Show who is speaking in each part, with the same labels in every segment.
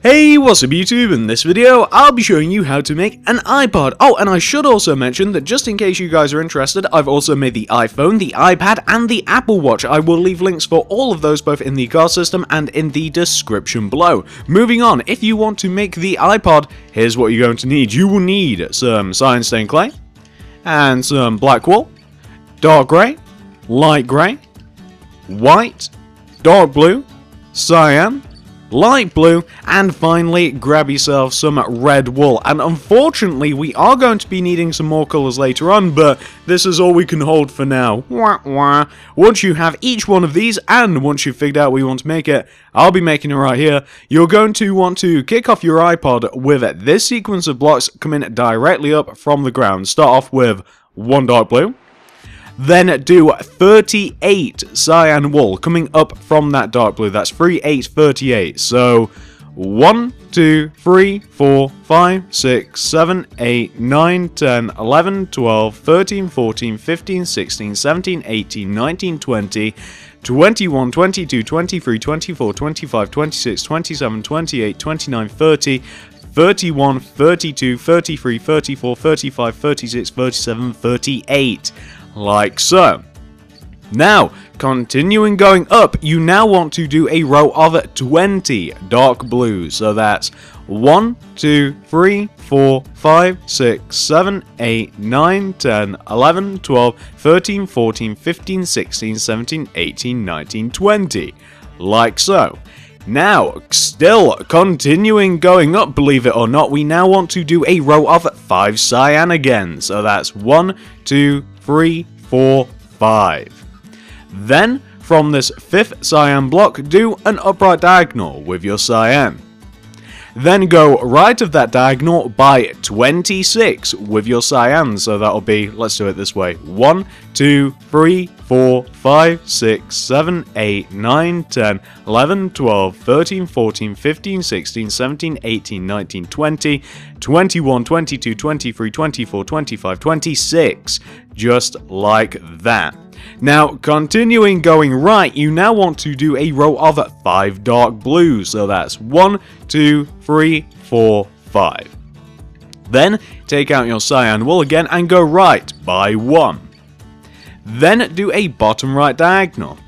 Speaker 1: Hey, what's up YouTube? In this video, I'll be showing you how to make an iPod. Oh, and I should also mention that just in case you guys are interested, I've also made the iPhone, the iPad, and the Apple Watch. I will leave links for all of those both in the card system and in the description below. Moving on, if you want to make the iPod, here's what you're going to need. You will need some cyan stained clay, and some black wool, dark grey, light grey, white, dark blue, cyan, light blue, and finally grab yourself some red wool. And unfortunately we are going to be needing some more colours later on, but this is all we can hold for now. Wah, wah. Once you have each one of these, and once you've figured out what you want to make it, I'll be making it right here, you're going to want to kick off your iPod with this sequence of blocks coming directly up from the ground. Start off with one dark blue, then do 38 cyan wool coming up from that dark blue. That's 3, 8, 38. So 1, 2, 3, 4, 5, 6, 7, 8, 9, 10, 11, 12, 13, 14, 15, 16, 17, 18, 19, 20, 21, 22, 23, 24, 25, 26, 27, 28, 29, 30, 31, 32, 33, 34, 35, 36, 37, 38. Like so. Now, continuing going up, you now want to do a row of 20 dark blues. So that's 1, 2, 3, 4, 5, 6, 7, 8, 9, 10, 11, 12, 13, 14, 15, 16, 17, 18, 19, 20. Like so. Now, still continuing going up, believe it or not, we now want to do a row of 5 cyan again. So that's 1, 2, 3, 4, 5. Then, from this 5th cyan block, do an upright diagonal with your cyan. Then go right of that diagonal by 26 with your cyan. So that'll be, let's do it this way, 1, 2, 3, 4, 5, 6, 7, 8, 9, 10, 11, 12, 13, 14, 15, 16, 17, 18, 19, 20, 21, 22, 23, 24, 25, 26. Just like that. Now, continuing going right, you now want to do a row of 5 dark blues. So that's 1, 2, 3, 4, 5. Then, take out your cyan wool again and go right by 1. Then do a bottom right diagonal.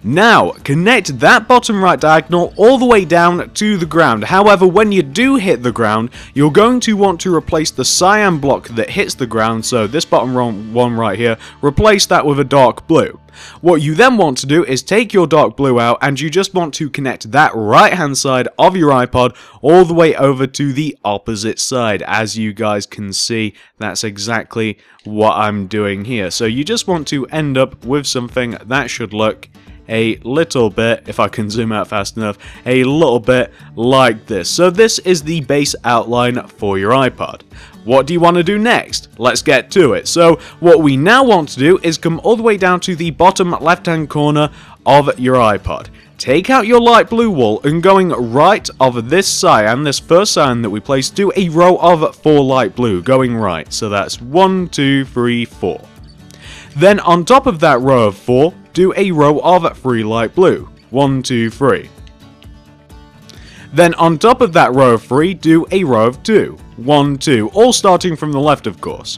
Speaker 1: Now, connect that bottom right diagonal all the way down to the ground. However, when you do hit the ground, you're going to want to replace the cyan block that hits the ground, so this bottom one right here, replace that with a dark blue. What you then want to do is take your dark blue out, and you just want to connect that right hand side of your iPod all the way over to the opposite side. As you guys can see, that's exactly what I'm doing here. So you just want to end up with something that should look a little bit, if I can zoom out fast enough, a little bit like this. So this is the base outline for your iPod. What do you want to do next? Let's get to it. So what we now want to do is come all the way down to the bottom left hand corner of your iPod. Take out your light blue wool and going right of this cyan, this first cyan that we placed, do a row of 4 light blue going right. So that's 1, 2, 3, 4. Then on top of that row of 4, do a row of 3 light blue. 1, 2, 3. Then on top of that row of 3, do a row of 2. 1, 2, all starting from the left, of course.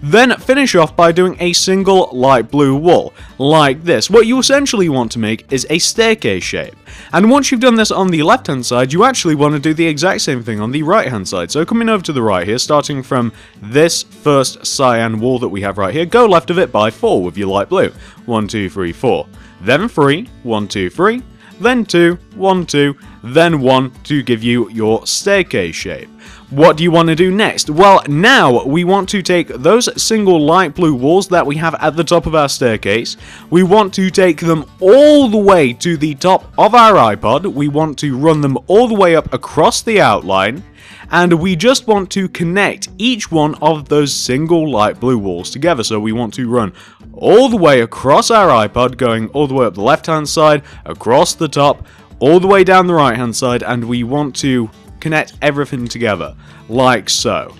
Speaker 1: Then finish off by doing a single light blue wool, like this. What you essentially want to make is a staircase shape. And once you've done this on the left hand side, you actually want to do the exact same thing on the right hand side. So coming over to the right here, starting from this first cyan wool that we have right here, go left of it by 4 with your light blue. 1, 2, 3, 4. Then 3, 1, 2, 3. Then 2, 1, 2. Then 1 to give you your staircase shape. What do you want to do next? Well, now we want to take those single light blue walls that we have at the top of our staircase. We want to take them all the way to the top of our iPod. We want to run them all the way up across the outline. And we just want to connect each one of those single light blue walls together. So we want to run all the way across our iPod, going all the way up the left hand side, across the top, all the way down the right hand side, and we want to connect everything together, like so.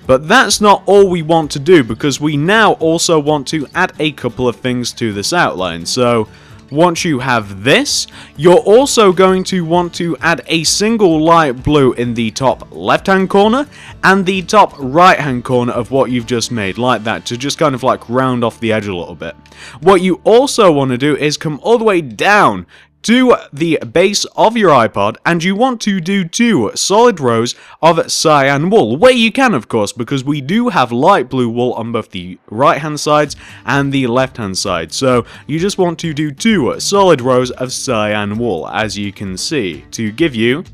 Speaker 1: But that's not all we want to do, because we now also want to add a couple of things to this outline. So Once you have this, you're also going to want to add a single light blue in the top left hand corner and the top right hand corner of what you've just made, like that, to just kind of like round off the edge a little bit. What you also want to do is come all the way down to the base of your iPod, and you want to do 2 solid rows of cyan wool, where you can, of course, because we do have light blue wool on both the right hand sides and the left hand side. So you just want to do 2 solid rows of cyan wool, as you can see, to give you,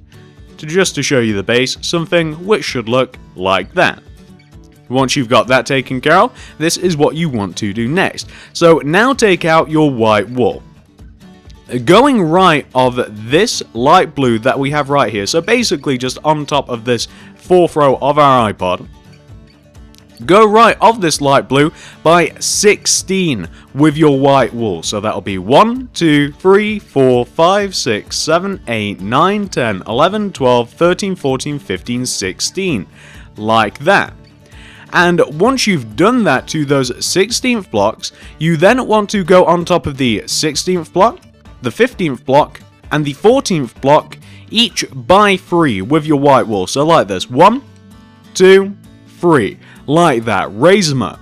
Speaker 1: just to show you the base, something which should look like that. Once you've got that taken care of, this is what you want to do next. So now take out your white wool. Going right of this light blue that we have right here, so basically just on top of this 4th row of our iPod, go right of this light blue by 16 with your white wool. So that'll be 1, 2, 3, 4, 5, 6, 7, 8, 9, 10, 11, 12, 13, 14, 15, 16. Like that. And once you've done that to those 16th blocks, you then want to go on top of the 16th block, the 15th block, and the 14th block, each by 3 with your white wool. So like this, 1, 2, 3, like that, raise them up.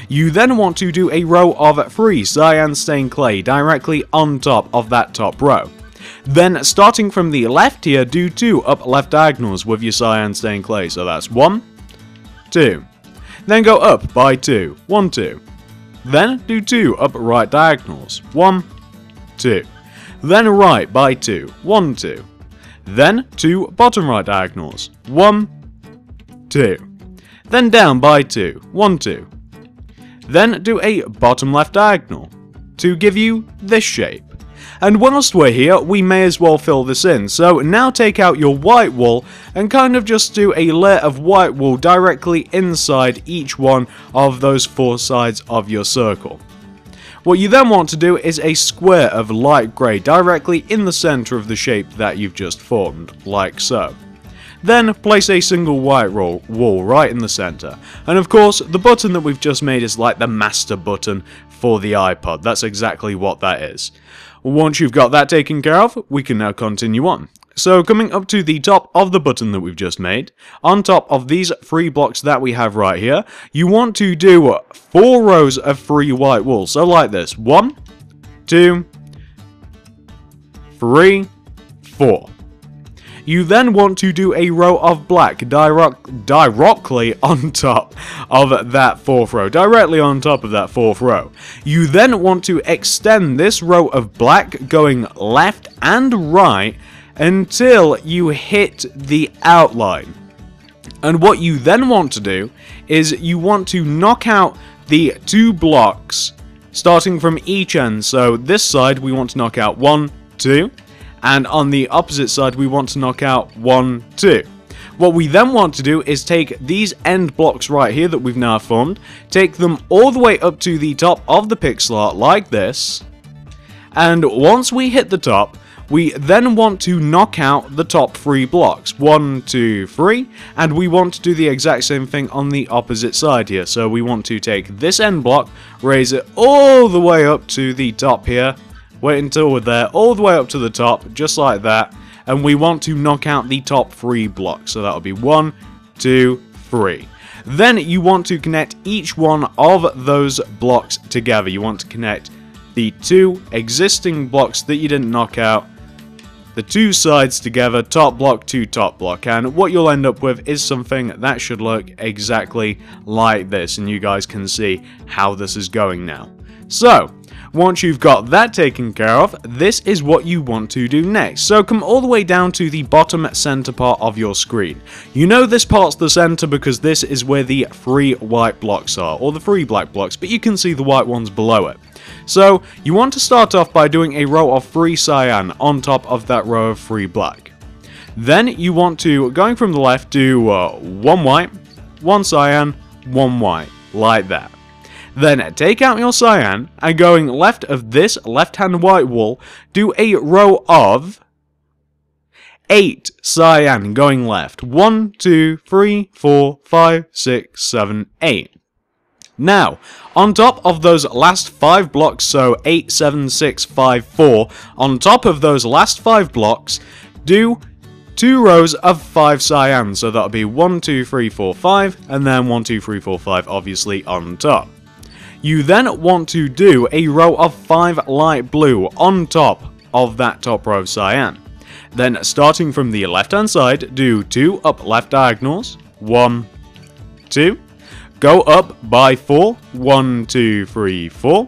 Speaker 1: You then want to do a row of 3 cyan stained clay directly on top of that top row. Then starting from the left here, do 2 up left diagonals with your cyan stained clay. So that's 1, 2. Then go up by 2, 1, 2. Then do 2 up right diagonals, 1, 2. Then right by 2, 1, 2. Then 2 bottom right diagonals, 1, 2. Then down by 2, 1, 2. Then do a bottom left diagonal to give you this shape. And whilst we're here, we may as well fill this in. So now take out your white wool and kind of just do a layer of white wool directly inside each one of those 4 sides of your circle. What you then want to do is a square of light grey directly in the centre of the shape that you've just formed, like so. Then place a single white wool right in the centre. And of course, the button that we've just made is like the master button for the iPod. That's exactly what that is. Once you've got that taken care of, we can now continue on. So coming up to the top of the button that we've just made, on top of these 3 blocks that we have right here, you want to do 4 rows of 3 white wool. So like this, 1, 2, 3, 4. You then want to do a row of black directly on top of that 4th row, directly on top of that 4th row. You then want to extend this row of black going left and right until you hit the outline. And what you then want to do is you want to knock out the 2 blocks starting from each end. So this side we want to knock out 1, 2, and on the opposite side we want to knock out 1, 2. What we then want to do is take these end blocks right here that we've now formed, take them all the way up to the top of the pixel art like this, and once we hit the top, we then want to knock out the top 3 blocks, 1, 2, 3, and we want to do the exact same thing on the opposite side here. So we want to take this end block, raise it all the way up to the top here, wait until we're there, all the way up to the top, just like that, and we want to knock out the top 3 blocks. So that'll be 1, 2, 3. Then you want to connect each one of those blocks together. You want to connect the 2 existing blocks that you didn't knock out, the 2 sides together, top block to top block, and what you'll end up with is something that should look exactly like this, and you guys can see how this is going now. So, once you've got that taken care of, this is what you want to do next. So come all the way down to the bottom center part of your screen. You know this part's the center because this is where the 3 white blocks are, or the 3 black blocks, but you can see the white ones below it. So you want to start off by doing a row of 3 cyan on top of that row of 3 black. Then you want to, going from the left, do 1 white, 1 cyan, 1 white, like that. Then take out your cyan, and going left of this left-hand white wool, do a row of 8 cyan going left. 1, 2, 3, 4, 5, 6, 7, 8. Now, on top of those last 5 blocks, so 8, 7, 6, 5, 4, on top of those last 5 blocks, do 2 rows of 5 cyan. So that'll be 1, 2, 3, 4, 5, and then 1, 2, 3, 4, 5, obviously on top. You then want to do a row of 5 light blue on top of that top row of cyan. Then, starting from the left hand side, do 2 up left diagonals, 1, 2. Go up by 4, 1, 2, 3, 4.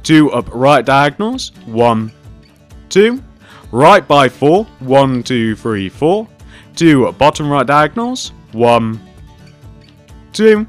Speaker 1: 2 up right diagonals, 1, 2. Right by 4, 1, 2, 3, 4. 2 bottom right diagonals, 1, 2.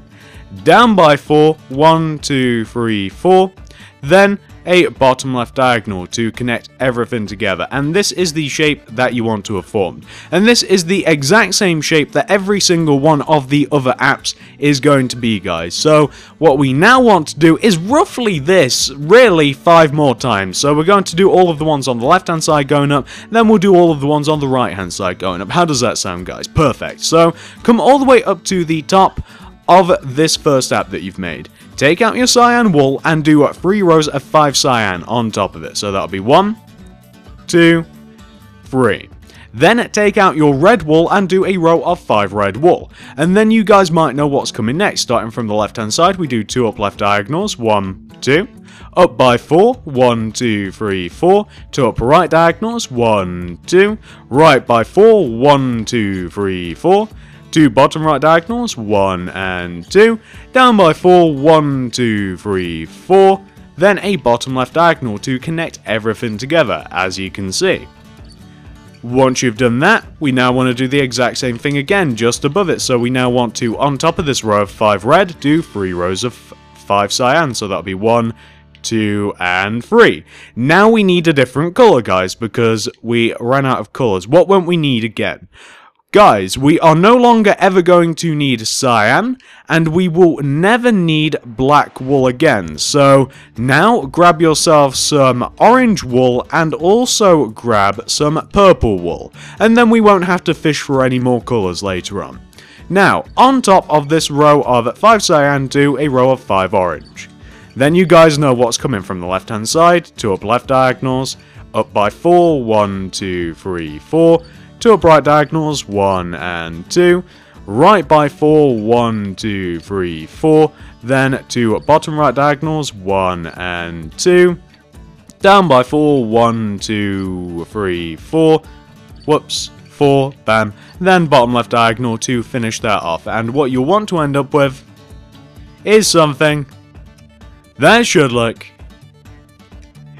Speaker 1: Down by 4, 1, 2, 3, 4. Then a bottom left diagonal to connect everything together, and this is the shape that you want to have formed. And this is the exact same shape that every single one of the other apps is going to be, guys. So what we now want to do is roughly this, really 5 more times. So we're going to do all of the ones on the left hand side going up, then we'll do all of the ones on the right hand side going up. How does that sound, guys? Perfect. So come all the way up to the top of this first app that you've made. Take out your cyan wool and do 3 rows of 5 cyan on top of it. So that'll be 1, 2, 3. Then take out your red wool and do a row of 5 red wool. And then you guys might know what's coming next. Starting from the left hand side, we do 2 up left diagonals, 1, 2. Up by 4, 1, 2, 3, 4. 2 up right diagonals, 1, 2. Right by 4, 1, 2, 3, 4. 2 bottom right diagonals, 1 and 2. Down by 4, 1, 2, 3, 4. Then a bottom left diagonal to connect everything together, as you can see. Once you've done that, we now want to do the exact same thing again, just above it. So we now want to, on top of this row of 5 red, do 3 rows of 5 cyan. So that'll be 1, 2, and 3. Now we need a different colour, guys, because we ran out of colours. What won't we need again? Guys, we are no longer ever going to need cyan, and we will never need black wool again. So now grab yourself some orange wool and also grab some purple wool, and then we won't have to fish for any more colours later on. Now, on top of this row of 5 cyan, do a row of 5 orange. Then you guys know what's coming from the left hand side. 2 up left diagonals, up by 4, 1, 2, 3, 4. 2 up right diagonals, 1 and 2. Right by 4, 1, 2, 3, 4. Then 2 bottom right diagonals, 1 and 2. Down by 4, 1, 2, 3, 4. Whoops, 4, bam. Then bottom left diagonal to finish that off. And what you'll want to end up with is something that should look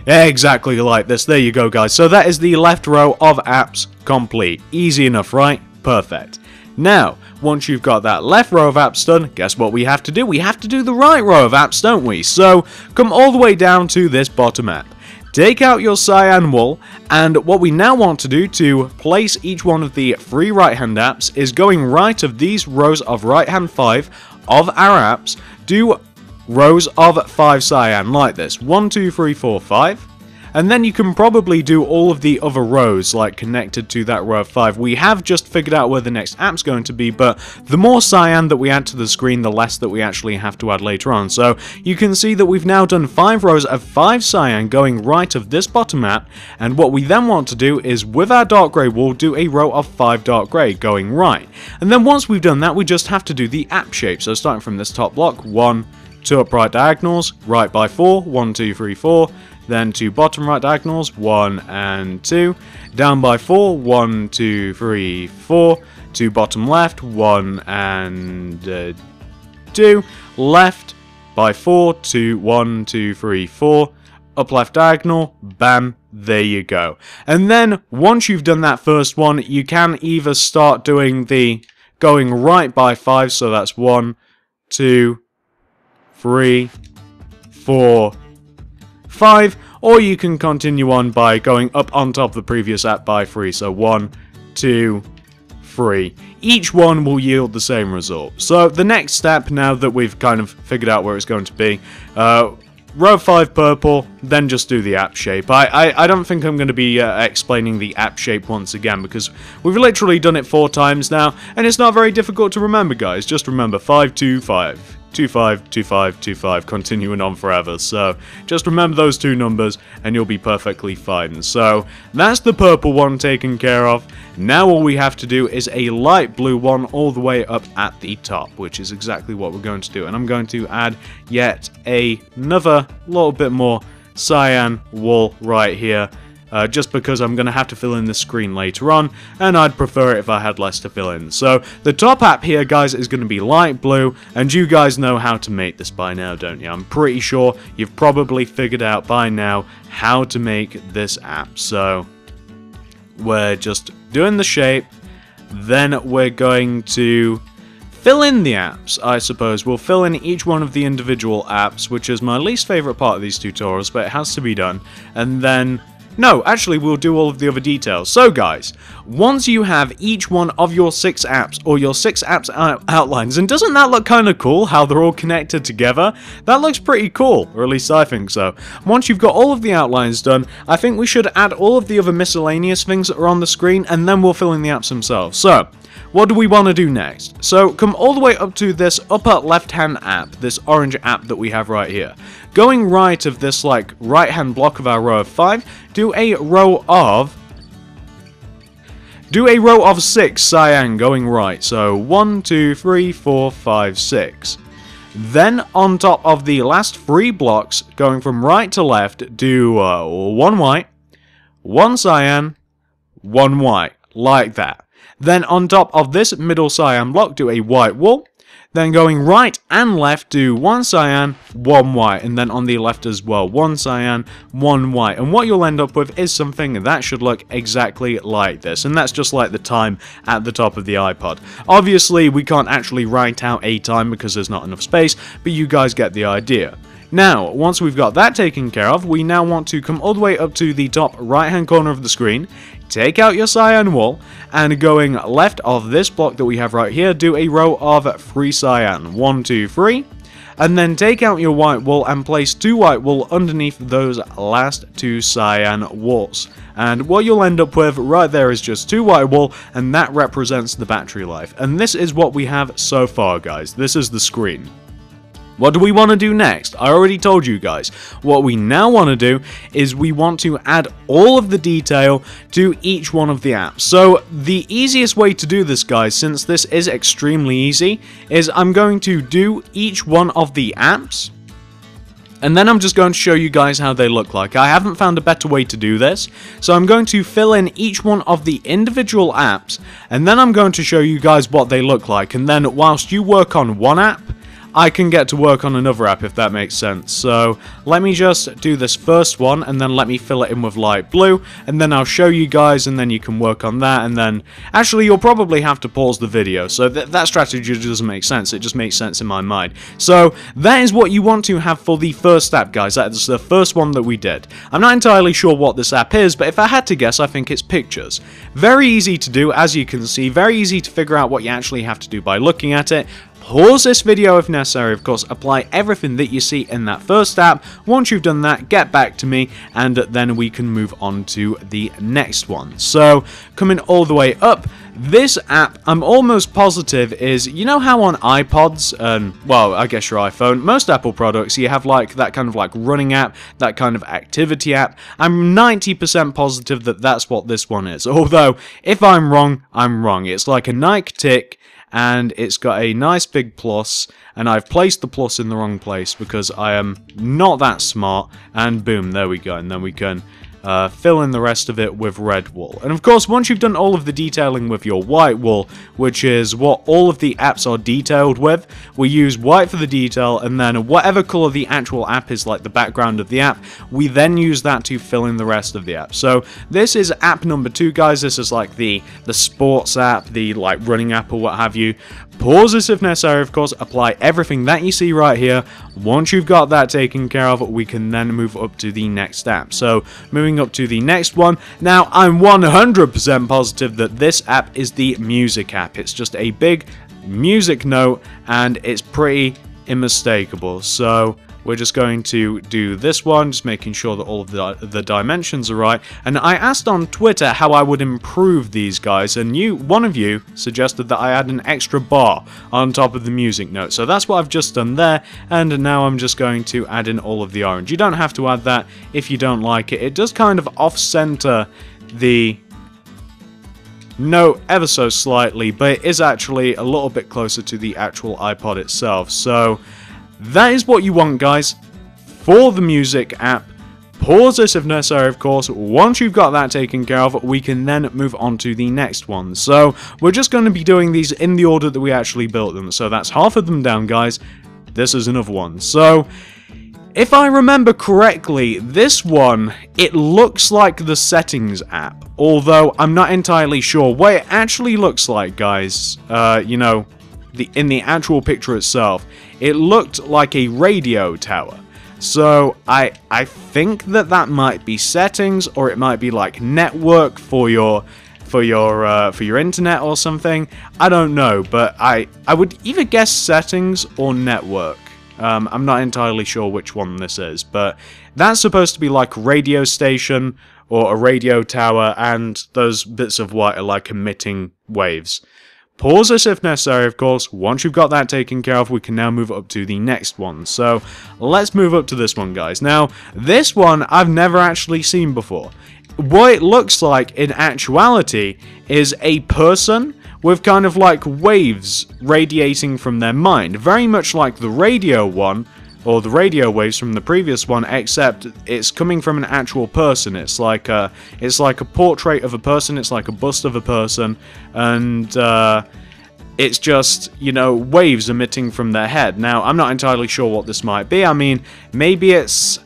Speaker 1: exactly like this. There you go, guys. So that is the left row of apps complete. Easy enough, right? Perfect. Now, once you've got that left row of apps done, guess what we have to do? We have to do the right row of apps, don't we? So, come all the way down to this bottom app. Take out your cyan wool, and what we now want to do to place each one of the 3 right-hand apps is going right of these rows of right-hand 5 of our apps, do rows of 5 cyan like this. 1, 2, 3, 4, 5. And then you can probably do all of the other rows like connected to that row of 5. We have just figured out where the next app's going to be, but the more cyan that we add to the screen, the less that we actually have to add later on. So you can see that we've now done 5 rows of 5 cyan going right of this bottom app, and what we then want to do is with our dark grey wool do a row of 5 dark grey going right. And then once we've done that, we just have to do the app shape. So starting from this top block, 1, 2 upright diagonals, right by 4, 1, 2, 3, 4, then 2 bottom right diagonals, 1 and 2, down by 4, 1, 2, 3, 4, 2 bottom left, 1 and 2, left by 4, 2, 1, 2, 3, 4, up left diagonal, bam, there you go. And then once you've done that first one, you can either start doing the going right by 5, so that's 1, 2, 3, 4, 5, or you can continue on by going up on top of the previous app by 3, so 1, 2, 3. Each one will yield the same result. So the next step, now that we've kind of figured out where it's going to be, row 5 purple, then just do the app shape. I don't think I'm going to be explaining the app shape once again, because we've literally done it 4 times now, and it's not very difficult to remember, guys. Just remember 5, 2, 5. 252525, continuing on forever. So just remember those two numbers and you'll be perfectly fine. So that's the purple one taken care of. Now all we have to do is a light blue one all the way up at the top, which is exactly what we're going to do. And I'm going to add yet another little bit more cyan wool right here. Just because I'm going to have to fill in the screen later on, and I'd prefer it if I had less to fill in. So the top app here, guys, is going to be light blue, and you guys know how to make this by now, don't you? I'm pretty sure you've probably figured out by now how to make this app. So we're just doing the shape, then we're going to fill in the apps, I suppose. We'll fill in each one of the individual apps, which is my least favorite part of these tutorials, but it has to be done. And then no, actually, we'll do all of the other details. So, guys, once you have each one of your 6 apps, or your 6 apps outlines, and doesn't that look kind of cool, how they're all connected together? That looks pretty cool, or at least I think so. Once you've got all of the outlines done, I think we should add all of the other miscellaneous things that are on the screen, and then we'll fill in the apps themselves. So, what do we want to do next? So, come all the way up to this upper left-hand app, this orange app that we have right here. Going right of this, like, right-hand block of our row of 5, do a row of 6 cyan going right. So 1, 2, 3, 4, 5, 6. Then on top of the last 3 blocks, going from right to left, do 1 white, 1 cyan, 1 white, like that. Then on top of this middle cyan block, do a white wool. Then going right and left, do 1 cyan, 1 white, and then on the left as well, 1 cyan, 1 white. And what you'll end up with is something that should look exactly like this, and that's just like the time at the top of the iPod. Obviously, we can't actually write out a time because there's not enough space, but you guys get the idea. Now, once we've got that taken care of, we now want to come all the way up to the top right-hand corner of the screen, take out your cyan wool, and going left of this block that we have right here, do a row of 3 cyan. 1, 2, 3. And then take out your white wool and place 2 white wool underneath those last 2 cyan wools. And what you'll end up with right there is just 2 white wool, and that represents the battery life. And this is what we have so far, guys. This is the screen. What do we want to do next? I already told you guys. What we now want to do is we want to add all of the detail to each one of the apps. So the easiest way to do this, guys, since this is extremely easy, is I'm going to do each one of the apps, and then I'm just going to show you guys how they look like. I haven't found a better way to do this, so I'm going to fill in each one of the individual apps, and then I'm going to show you guys what they look like, and then whilst you work on one app, I can get to work on another app, if that makes sense. So let me just do this first one, and then let me fill it in with light blue, and then I'll show you guys, and then you can work on that, and then actually you'll probably have to pause the video, so that strategy doesn't make sense. It just makes sense in my mind. So that is what you want to have for the first app, guys. That is the first one that we did. I'm not entirely sure what this app is, but if I had to guess, I think it's pictures. Very easy to do, as you can see, very easy to figure out what you actually have to do by looking at it. Pause this video if necessary, of course, apply everything that you see in that first app. Once you've done that, get back to me, and then we can move on to the next one. So, coming all the way up, this app, I'm almost positive is, you know how on iPods, and, well, I guess your iPhone, most Apple products, you have like that kind of like running app, that kind of activity app. I'm 90% positive that that's what this one is. Although, if I'm wrong, I'm wrong. It's like a Nike tick, and it's got a nice big plus, and I've placed the plus in the wrong place because I am not that smart, and boom, there we go, and then we can fill in the rest of it with red wool. And of course, once you've done all of the detailing with your white wool, which is what all of the apps are detailed with, we use white for the detail, and then whatever color the actual app is, like the background of the app, we then use that to fill in the rest of the app. So this is app number 2, guys. This is like the sports app, the like running app or what have you. Pause this if necessary, of course, apply everything that you see right here. Once you've got that taken care of, we can then move up to the next app. So, moving up to the next one. Now, I'm 100% positive that this app is the music app. It's just a big music note, and it's pretty unmistakable. So, we're just going to do this one, just making sure that all of the dimensions are right. And I asked on Twitter how I would improve these guys, and one of you suggested that I add an extra bar on top of the music note. So that's what I've just done there, and now I'm just going to add in all of the orange. You don't have to add that if you don't like it. It does kind of off-center the note ever so slightly, but it is actually a little bit closer to the actual iPod itself. So that is what you want, guys, for the music app. Pause this if necessary, of course. Once you've got that taken care of, we can then move on to the next one. So we're just going to be doing these in the order that we actually built them. So that's half of them down, guys. This is another one. So if I remember correctly, this one, it looks like the settings app, although I'm not entirely sure what it actually looks like, guys. You know, in the actual picture itself, it looked like a radio tower. So I think that might be settings, or it might be like network for your internet or something. I don't know, but I would either guess settings or network. I'm not entirely sure which one this is, but that's supposed to be like a radio station or a radio tower, and those bits of white are like emitting waves. Pause this if necessary, of course. Once you've got that taken care of, we can now move up to the next one. So let's move up to this one, guys. Now, this one I've never actually seen before. What it looks like in actuality is a person with kind of like waves radiating from their mind, very much like the radio one, or the radio waves from the previous one, except it's coming from an actual person. It's like a portrait of a person, it's like a bust of a person, and it's just, you know, waves emitting from their head. Now, I'm not entirely sure what this might be. I mean, maybe it's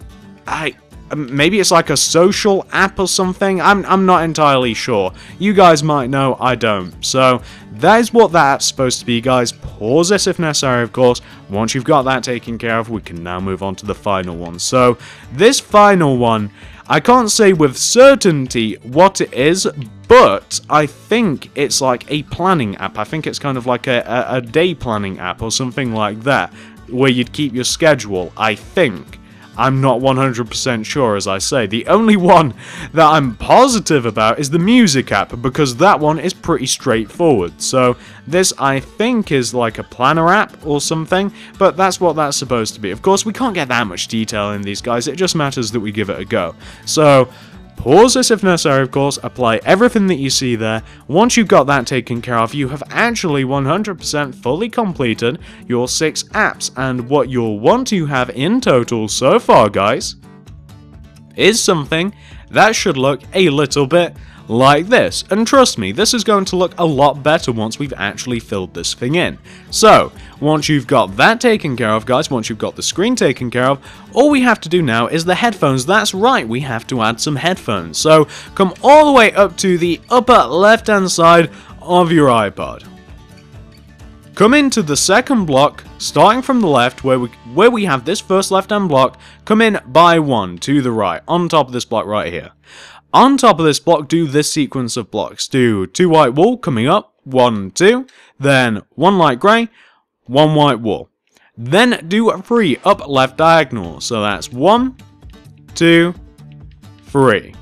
Speaker 1: like a social app or something. I'm not entirely sure. You guys might know, I don't. So that is what that's supposed to be, guys. Pause this if necessary, of course. Once you've got that taken care of, we can now move on to the final one. So this final one, I can't say with certainty what it is, but I think it's like a planning app. I think it's kind of like a day planning app or something like that, where you'd keep your schedule, I think. I'm not 100% sure, as I say. The only one that I'm positive about is the music app, because that one is pretty straightforward. So this, I think, is like a planner app or something, but that's what that's supposed to be. Of course, we can't get that much detail in these guys. It just matters that we give it a go. So pause this if necessary, of course, apply everything that you see there. Once you've got that taken care of, you have actually 100% fully completed your 6 apps, and what you'll want to have in total so far, guys, is something that should look a little bit like this. And trust me, this is going to look a lot better once we've actually filled this thing in. So, once you've got that taken care of, guys, once you've got the screen taken care of, all we have to do now is the headphones. That's right, we have to add some headphones. So, come all the way up to the upper left-hand side of your iPod. Come into the second block, starting from the left, where we have this first left-hand block. Come in by 1 to the right, on top of this block right here. On top of this block, do this sequence of blocks. Do 2 white wool coming up, 1, 2, then 1 light grey, 1 white wool. Then do 3 up left diagonal, so that's 1, 2, 3.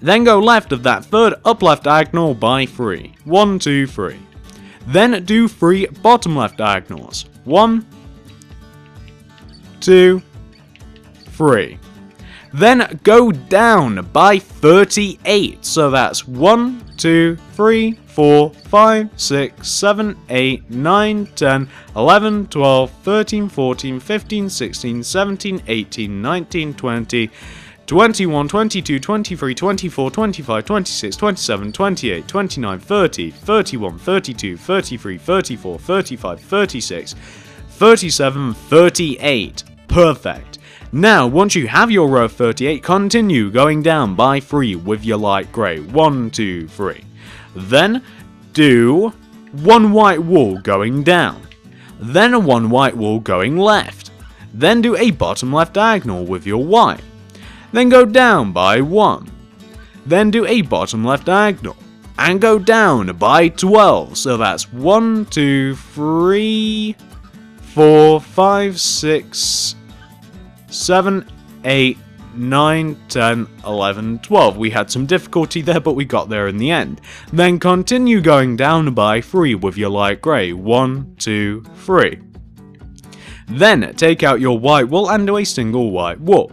Speaker 1: Then go left of that third up left diagonal by 3, 1, 2, 3. Then do 3 bottom left diagonals, 1, 2, 3. Then go down by 38, so that's 1, 2, 3, 4, 5, 6, 7, 8, 9, 10, 11, 12, 13, 14, 15, 16, 17, 18, 19, 20, 21, 22, 23, 24, 25, 26, 27, 28, 29, 30, 31, 32, 33, 34, 35, 36, 37, 38. Perfect. Now, once you have your row of 38, continue going down by 3 with your light grey. 1, 2, 3. Then, do 1 white wool going down. Then 1 white wool going left. Then do a bottom left diagonal with your white. Then go down by 1. Then do a bottom left diagonal. And go down by 12. So that's 1, 2, 3, 4, 5, 6... 7, 8, 9, 10, 11, 12. We had some difficulty there, but we got there in the end. Then continue going down by 3 with your light grey. 1, 2, 3. Then take out your white wool and do a single white wool.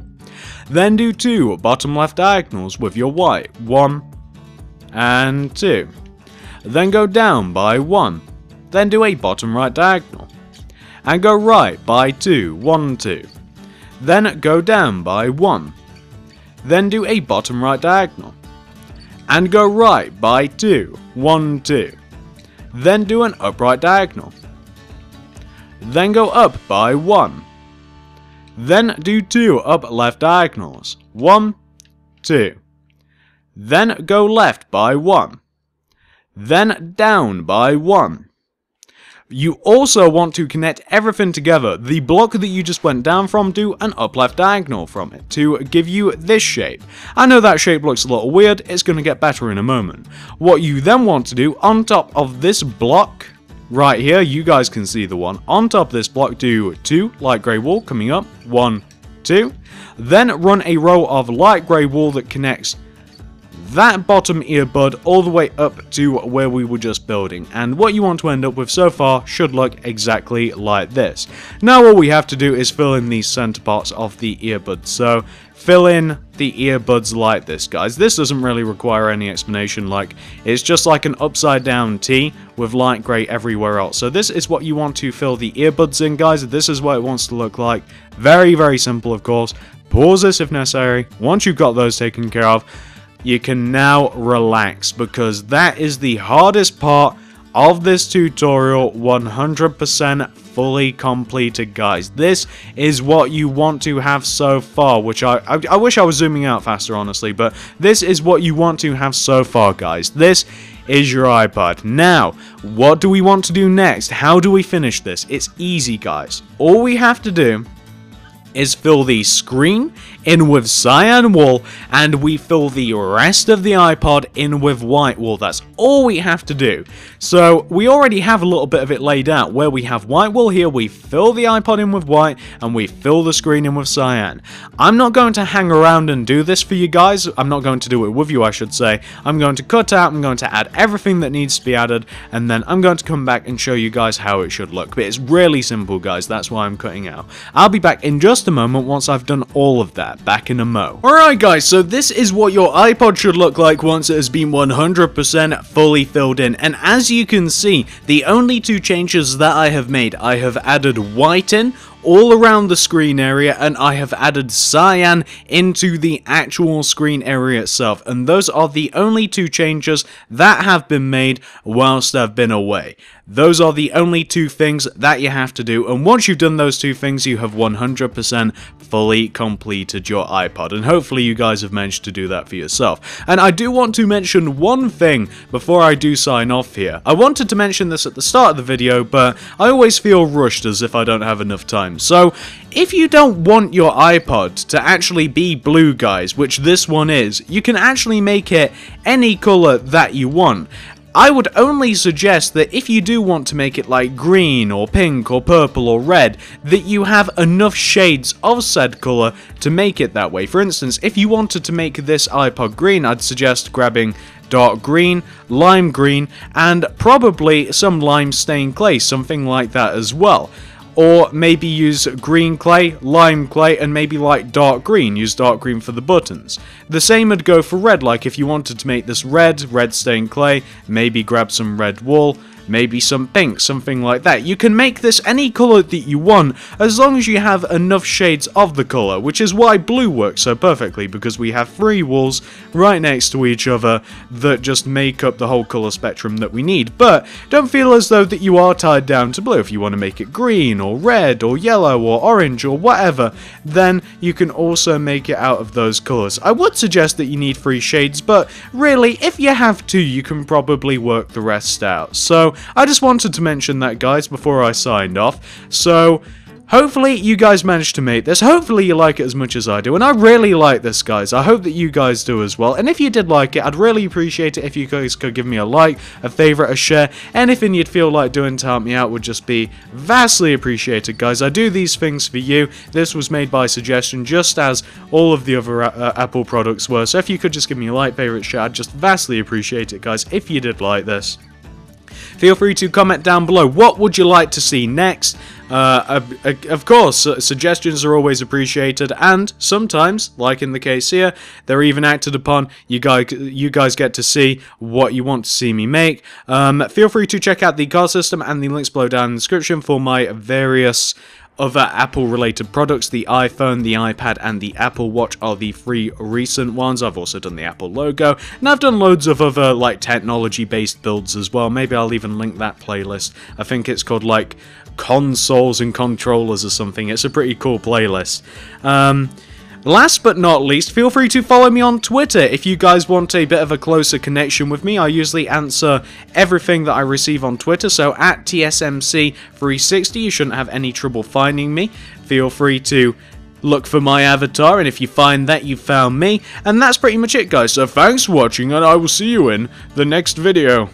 Speaker 1: Then do 2 bottom left diagonals with your white. 1 and 2. Then go down by 1. Then do a bottom right diagonal. And go right by 2. 1, 2. Then go down by 1. Then do a bottom right diagonal. And go right by 2. 1, 2. Then do an upright diagonal. Then go up by 1. Then do 2 up left diagonals. 1, 2. Then go left by 1. Then down by 1. You also want to connect everything together. The block that you just went down from, do an up left diagonal from it to give you this shape. I know that shape looks a little weird, it's going to get better in a moment. What you then want to do on top of this block, right here, you guys can see the one, on top of this block do 2 light grey wool coming up, 1, 2. Then run a row of light grey wool that connects that bottom earbud all the way up to where we were just building, and what you want to end up with so far should look exactly like this. Now all we have to do is fill in these center parts of the earbuds, so fill in the earbuds like this, guys. This doesn't really require any explanation, like it's just like an upside down T with light grey everywhere else. So this is what you want to fill the earbuds in, guys. This is what it wants to look like. Very, very simple, of course. Pause this if necessary. Once you've got those taken care of, you can now relax, because that is the hardest part of this tutorial, 100% fully completed, guys. This is what you want to have so far, which I wish I was zooming out faster, honestly, but this is what you want to have so far, guys. This is your iPod. Now, what do we want to do next? How do we finish this? It's easy, guys. All we have to do is fill the screen in with cyan wool, and we fill the rest of the iPod in with white wool. That's all we have to do. So we already have a little bit of it laid out. Where we have white wool here, we fill the iPod in with white, and we fill the screen in with cyan. I'm not going to hang around and do this for you guys. I'm not going to do it with you, I should say. I'm going to cut out, I'm going to add everything that needs to be added, and then I'm going to come back and show you guys how it should look. But it's really simple, guys. That's why I'm cutting out. I'll be back in just a moment once I've done all of that. Back in a mo. Alright guys, so this is what your iPod should look like once it has been 100% fully filled in, and as you can see, the only 2 changes that I have made, I have added white in all around the screen area, and I have added cyan into the actual screen area itself, and those are the only 2 changes that have been made whilst I've been away. Those are the only 2 things that you have to do, and once you've done those 2 things, you have 100% fully completed your iPod, and hopefully you guys have managed to do that for yourself. And I do want to mention one thing before I do sign off here. I wanted to mention this at the start of the video, but I always feel rushed as if I don't have enough time. So, if you don't want your iPod to actually be blue, guys, which this one is, you can actually make it any color that you want. I would only suggest that if you do want to make it like green or pink or purple or red, that you have enough shades of said colour to make it that way. For instance, if you wanted to make this iPod green, I'd suggest grabbing dark green, lime green, and probably some lime stained clay, something like that as well. Or maybe use green clay, lime clay, and maybe like dark green. Use dark green for the buttons. The same would go for red, like if you wanted to make this red stained clay, maybe grab some red wool, maybe some pink, something like that. You can make this any colour that you want, as long as you have enough shades of the colour, which is why blue works so perfectly, because we have 3 walls right next to each other that just make up the whole colour spectrum that we need. But don't feel as though that you are tied down to blue. If you want to make it green, or red, or yellow, or orange, or whatever, then you can also make it out of those colours. I would suggest that you need 3 shades, but really, if you have 2, you can probably work the rest out. So, I just wanted to mention that, guys, before I signed off. So, hopefully you guys managed to make this. Hopefully you like it as much as I do, and I really like this, guys. I hope that you guys do as well. And if you did like it, I'd really appreciate it if you guys could give me a like, a favorite, a share. Anything you'd feel like doing to help me out would just be vastly appreciated, guys. I do these things for you. This was made by suggestion, just as all of the other Apple products were. So if you could just give me a like, favorite, share, I'd just vastly appreciate it, guys, if you did like this. Feel free to comment down below. What would you like to see next? Of course, suggestions are always appreciated, and sometimes, like in the case here, they're even acted upon. You guys get to see what you want to see me make. Feel free to check out the card system and the links below down in the description for my various other Apple-related products. The iPhone, the iPad, and the Apple Watch are the 3 recent ones. I've also done the Apple logo, and I've done loads of other, like, technology-based builds as well. Maybe I'll even link that playlist. I think it's called, like, Consoles and Controllers or something. It's a pretty cool playlist. Last but not least, feel free to follow me on Twitter if you guys want a bit of a closer connection with me. I usually answer everything that I receive on Twitter, so at TSMC360, you shouldn't have any trouble finding me. Feel free to look for my avatar, and if you find that, you found me. And that's pretty much it, guys, so thanks for watching, and I will see you in the next video.